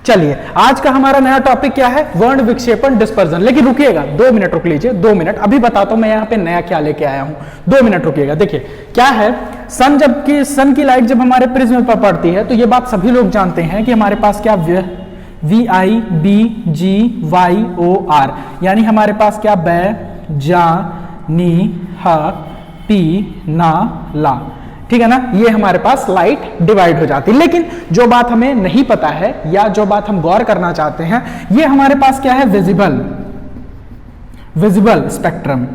चलिए आज का हमारा नया टॉपिक क्या है, वर्ण विक्षेपण डिस्पर्जन। लेकिन रुकिएगा 2 मिनट रुक लीजिए, 2 मिनट, अभी बताता हूं मैं यहाँ पे नया क्या लेके आया हूं। 2 मिनट रुकिएगा। देखिए क्या है, सन की लाइट जब हमारे प्रिज्म पर पड़ती है तो ये बात सभी लोग जानते हैं कि हमारे पास क्या VIBGYOR, यानी हमारे पास क्या बै जा नी ह पी ना ला, ठीक है ना, ये हमारे पास लाइट डिवाइड हो जाती है। लेकिन जो बात हमें नहीं पता है या जो बात हम गौर करना चाहते हैं, ये हमारे पास क्या है, विजिबल स्पेक्ट्रम,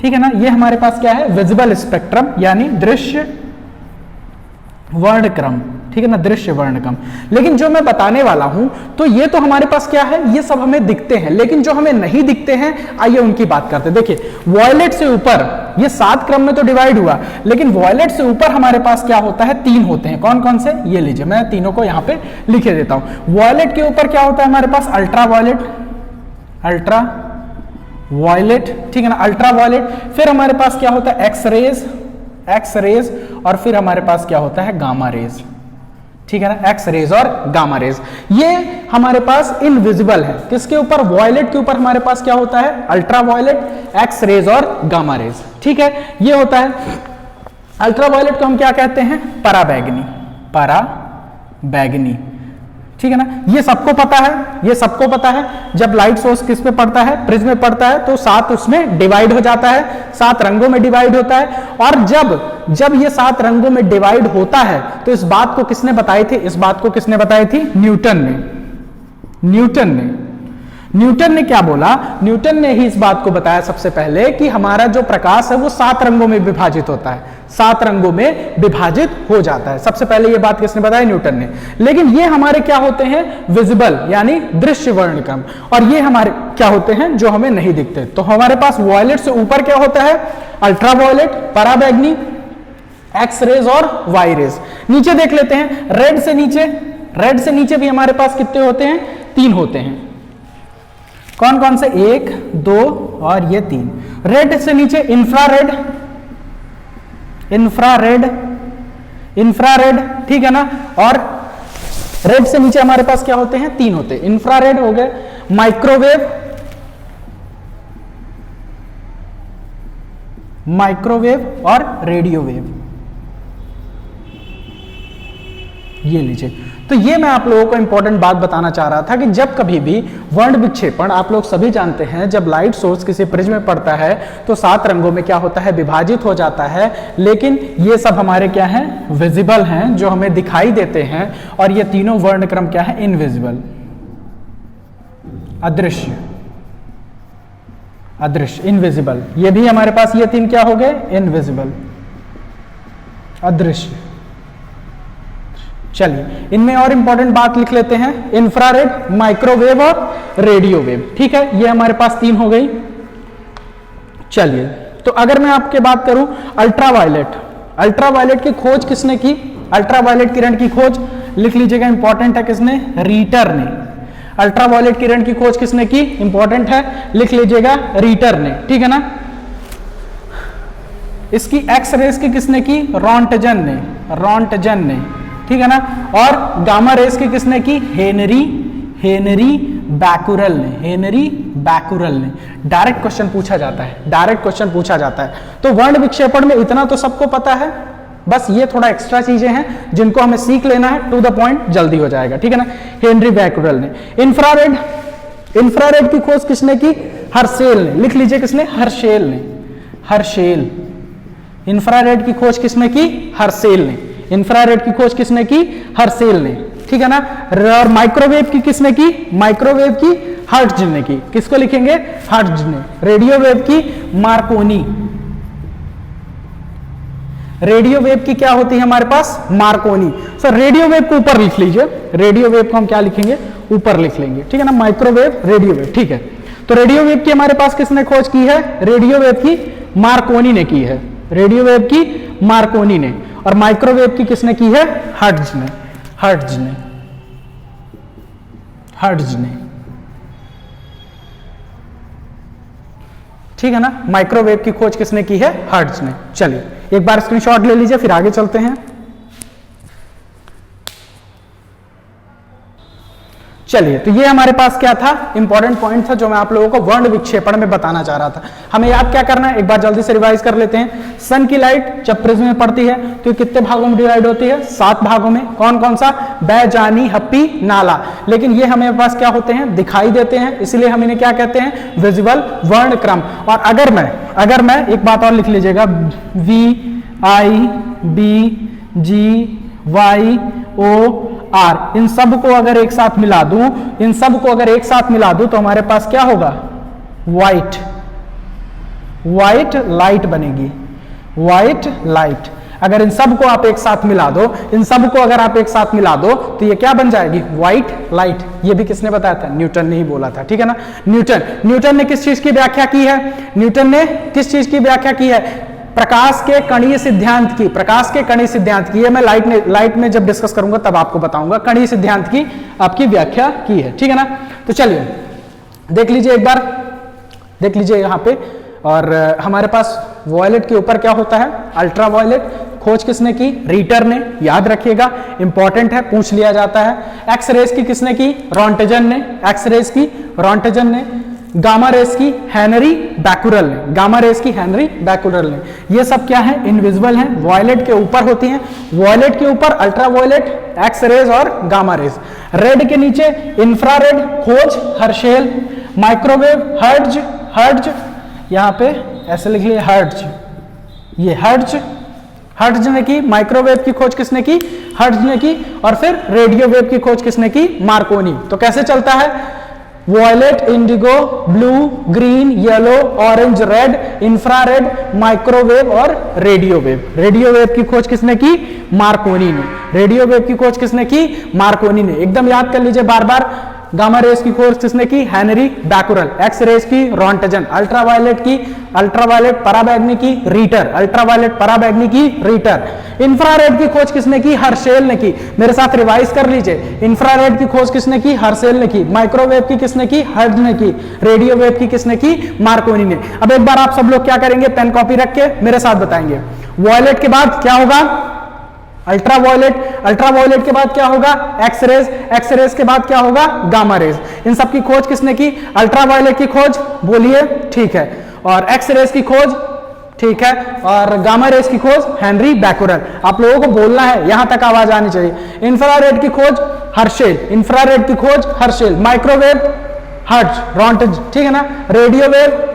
ठीक है ना, ये हमारे पास क्या है, विजिबल स्पेक्ट्रम यानी दृश्य वर्णक्रम, ठीक है ना, दृश्य वर्णक्रम। लेकिन जो मैं बताने वाला हूं तो ये तो हमारे पास क्या है, ये सब हमें दिखते हैं, लेकिन जो हमें नहीं दिखते हैं आइए उनकी बात करते हैं। देखिए वॉयलेट से ऊपर ये 7 क्रम में तो डिवाइड हुआ, लेकिन वॉयलेट से ऊपर हमारे पास क्या होता है, 3 होते हैं। कौन कौन से, ये लीजिए मैं तीनों को यहां पे लिखे देता हूं। वॉयलेट के ऊपर क्या होता है हमारे पास, अल्ट्रा वॉयलेट, ठीक है ना, अल्ट्रा वॉयलेट। फिर हमारे पास क्या होता है, एक्स रेज, और फिर हमारे पास क्या होता है, गामा रेज, ठीक है ना, एक्स रेज और गामा रेज। ये हमारे पास इनविजिबल है। किसके ऊपर, वॉयलेट के ऊपर हमारे पास क्या होता है, अल्ट्रा वॉयलेट, एक्स रेज और गामा रेज, ठीक है, ये होता है। अल्ट्रा वॉयलेट को हम क्या कहते हैं, पराबैंगनी, ठीक है ना, ये सबको पता है। जब लाइट सोर्स किस पे पड़ता है, प्रिज्म में पड़ता है, तो 7 उसमें डिवाइड हो जाता है, 7 रंगों में डिवाइड होता है। और जब ये 7 रंगों में डिवाइड होता है तो इस बात को किसने बताई थी, न्यूटन ने क्या बोला, न्यूटन ने ही इस बात को बताया सबसे पहले कि हमारा जो प्रकाश है वो 7 रंगों में विभाजित होता है, 7 रंगों में विभाजित हो जाता है। सबसे पहले ये बात किसने बताया, न्यूटन ने। लेकिन ये हमारे क्या होते हैं, विजिबल यानी दृश्य वर्णक्रम, और ये हमारे क्या होते हैं, जो हमें नहीं दिखते। तो हमारे पास वॉयलेट से ऊपर क्या होता है, अल्ट्रा वॉयलेट, पराबैंगनी, एक्स रेज और वाई रेज। नीचे देख लेते हैं, रेड से नीचे भी हमारे पास कितने होते हैं, 3 होते हैं। कौन कौन से, 1 2 और ये 3। रेड से नीचे इंफ्रारेड, ठीक है ना, और रेड से नीचे हमारे पास क्या होते हैं, 3 होते हैं। इंफ्रारेड हो गए, माइक्रोवेव और रेडियो वेव, ये लीजिए। तो ये मैं आप लोगों को इंपॉर्टेंट बात बताना चाह रहा था कि जब कभी भी वर्ण विक्षेपण, आप लोग सभी जानते हैं, जब लाइट सोर्स किसी प्रिज्म में पड़ता है तो 7 रंगों में क्या होता है, विभाजित हो जाता है। लेकिन ये सब हमारे क्या हैं, विजिबल हैं, जो हमें दिखाई देते हैं। और ये तीनों वर्णक्रम क्या है, इनविजिबल, अदृश्य, इनविजिबल। ये भी हमारे पास ये 3 क्या हो गए, इनविजिबल, अदृश्य। चलिए इनमें और इंपॉर्टेंट बात लिख लेते हैं, इंफ्रारेड, माइक्रोवेव और रेडियो वेव, ठीक है, ये हमारे पास 3 हो गई। चलिए तो अगर मैं आपके बात करूं, अल्ट्रावायलेट की खोज किसने की, अल्ट्रावायलेट किरण की खोज लिख लीजिएगा, इंपॉर्टेंट है, किसने, रीटर ने। अल्ट्रावायलेट किरण की खोज किसने की, इंपॉर्टेंट है, लिख लीजिएगा, रीटर ने, ठीक है ना। इसकी एक्स रेस की किसने की, रॉन्टजन ने, ठीक है ना। और गामा रेस की किसने की, हेनरी बैकुरल ने। डायरेक्ट क्वेश्चन पूछा जाता है। तो वर्ण विक्षेपण में इतना तो सबको पता है, बस ये थोड़ा एक्स्ट्रा चीजें हैं जिनको हमें सीख लेना है, टू द पॉइंट जल्दी हो जाएगा, ठीक है ना। हेनरी बैकुरल ने। इंफ्रारेड की खोज किसने की, हर्शेल ने, लिख लीजिए, किसने, हर्शेल। इंफ्रारेड की खोज किसने की, हर्शेल ने। इंफ्रारेड की खोज किसने की, हर्शेल ने, ठीक है ना। और माइक्रोवेव की किसने की, माइक्रोवेव की हर्ट्ज ने की। किसको लिखेंगे, हर्ट्ज ने। रेडियो वेव की मार्कोनी। रेडियो वेव की क्या होती है हमारे पास, मार्कोनी। सर रेडियो वेव को ऊपर लिख लीजिए, रेडियो वेव को हम क्या लिखेंगे, ऊपर लिख लेंगे, ठीक है ना। माइक्रोवेव, रेडियो वेव, ठीक है। तो रेडियो वेव की हमारे पास किसने खोज की है, रेडियो वेव की मार्कोनी ने की है, रेडियो वेव की मार्कोनी ने। और माइक्रोवेव की किसने की है, हर्ट्ज ने, ठीक है ना। माइक्रोवेव की खोज किसने की है, हर्ट्ज ने। चलिए एक बार स्क्रीनशॉट ले लीजिए, फिर आगे चलते हैं। चलिए, तो ये हमारे पास क्या था, इंपॉर्टेंट पॉइंट था जो मैं आप लोगों को वर्ण विक्षेपण में बताना चाह रहा था। हमें याद क्या करना है, एक बार जल्दी से रिवाइज कर लेते हैं। सन की लाइट जब प्रिज्म में पड़ती है तो कितने भागों में डिवाइड होती है, 7 भागों में। कौन कौन सा, बै, जानी, हप्पी, नाला। लेकिन ये हमें पास क्या होते हैं, दिखाई देते हैं, इसलिए हम इन्हें क्या कहते हैं, विजुअल वर्ण क्रम। और अगर मैं एक बात और लिख लीजिएगा, VIBGYOR, इन सब को अगर एक साथ मिला दूं तो हमारे पास क्या होगा, व्हाइट लाइट बनेगी, व्हाइट लाइट। अगर इन सब को आप एक साथ मिला दो, तो ये क्या बन जाएगी, व्हाइट लाइट। ये भी किसने बताया था, न्यूटन ने ही बोला था, ठीक है ना। न्यूटन ने किस चीज की व्याख्या की है, प्रकाश के कणीय सिद्धांत की। मैं लाइट में जब डिस्कस करूंगा तब आपको बताऊंगा, कणीय सिद्धांत की आपकी व्याख्या की है, ठीक है ना। तो चलिए देख लीजिए एक बार, देख लीजिए यहाँ पे। और हमारे पास वॉयलेट के ऊपर क्या होता है, अल्ट्रा वॉयलेट। खोज किसने की, रीटर ने, याद रखिएगा, इंपॉर्टेंट है, पूछ लिया जाता है। एक्स रेस की किसने की, रॉन्टजन ने। गामा रेस की हेनरी बैकुरल ने। ये सब क्या है, इनविजिबल है, वॉयलेट के ऊपर होती हैं। वॉयलेट के ऊपर अल्ट्रा वॉयलेट, एक्स रेज और गामा रेज। रेड के नीचे इंफ्रारेड, खोज हर्शेल। माइक्रोवेव, हर्ट्ज, यहां पे ऐसे लिख लिए, ये हर्ट्ज ने की। माइक्रोवेव की खोज किसने की, हर्ट्ज ने की। और फिर रेडियो वेव की खोज किसने की, मार्कोनी। तो कैसे चलता है, violet, indigo, blue, green, yellow, orange, red, infrared, microwave और रेडियो वेव। रेडियो वेव की खोज किसने की, मार्कोनी ने। एकदम याद कर लीजिए बार बार। गामा रेस की खोज किसने की, हेनरी बैकुरल। एक्स रेस की रॉन्टजन। अल्ट्रावायलेट पराबैंगनी की रीटर। इंफ्रारेड की खोज किसने की, हर्शेल ने की। मेरे साथ रिवाइज कर लीजिए, इंफ्रारेड की खोज किसने की, हर्शेल ने की। माइक्रोवेव की किसने की, हर्ट्ज ने की। रेडियो वेव की किसने की, मार्कोनी ने। अब एक बार आप सब लोग क्या करेंगे, पेन कॉपी रख के मेरे साथ बताएंगे। वॉयलेट के बाद क्या होगा, अल्ट्रावायलेट के बाद क्या होगा, एक्स रेज के बाद क्या होगा, गामा रेज। इन सब की खोज किसने की, अल्ट्रावायलेट की खोज, बोलिए, ठीक है। और एक्स रेज की खोज, ठीक है। और गामा रेज की खोज हेनरी बैकुरल। आप लोगों को बोलना है, यहां तक आवाज आनी चाहिए। इंफ्रारेड की खोज हर्शेल। माइक्रोवेव, हर्ट्ज, रॉन्टज, ठीक है ना। रेडियो वेव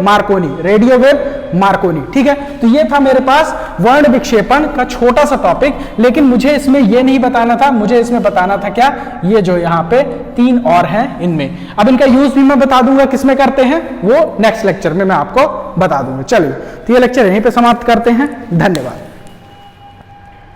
मार्कोनी, ठीक है। तो ये था मेरे पास वर्ण विक्षेपण का छोटा सा टॉपिक। लेकिन मुझे इसमें ये नहीं बताना था, मुझे इसमें बताना था क्या, ये जो यहाँ पे 3 और हैं इनमें। अब इनका यूज भी मैं बता दूंगा, किसमें करते हैं वो नेक्स्ट लेक्चर में मैं आपको बता दूंगा। चलिए, तो ये लेक्चर यहीं पे समाप्त करते हैं। धन्यवाद।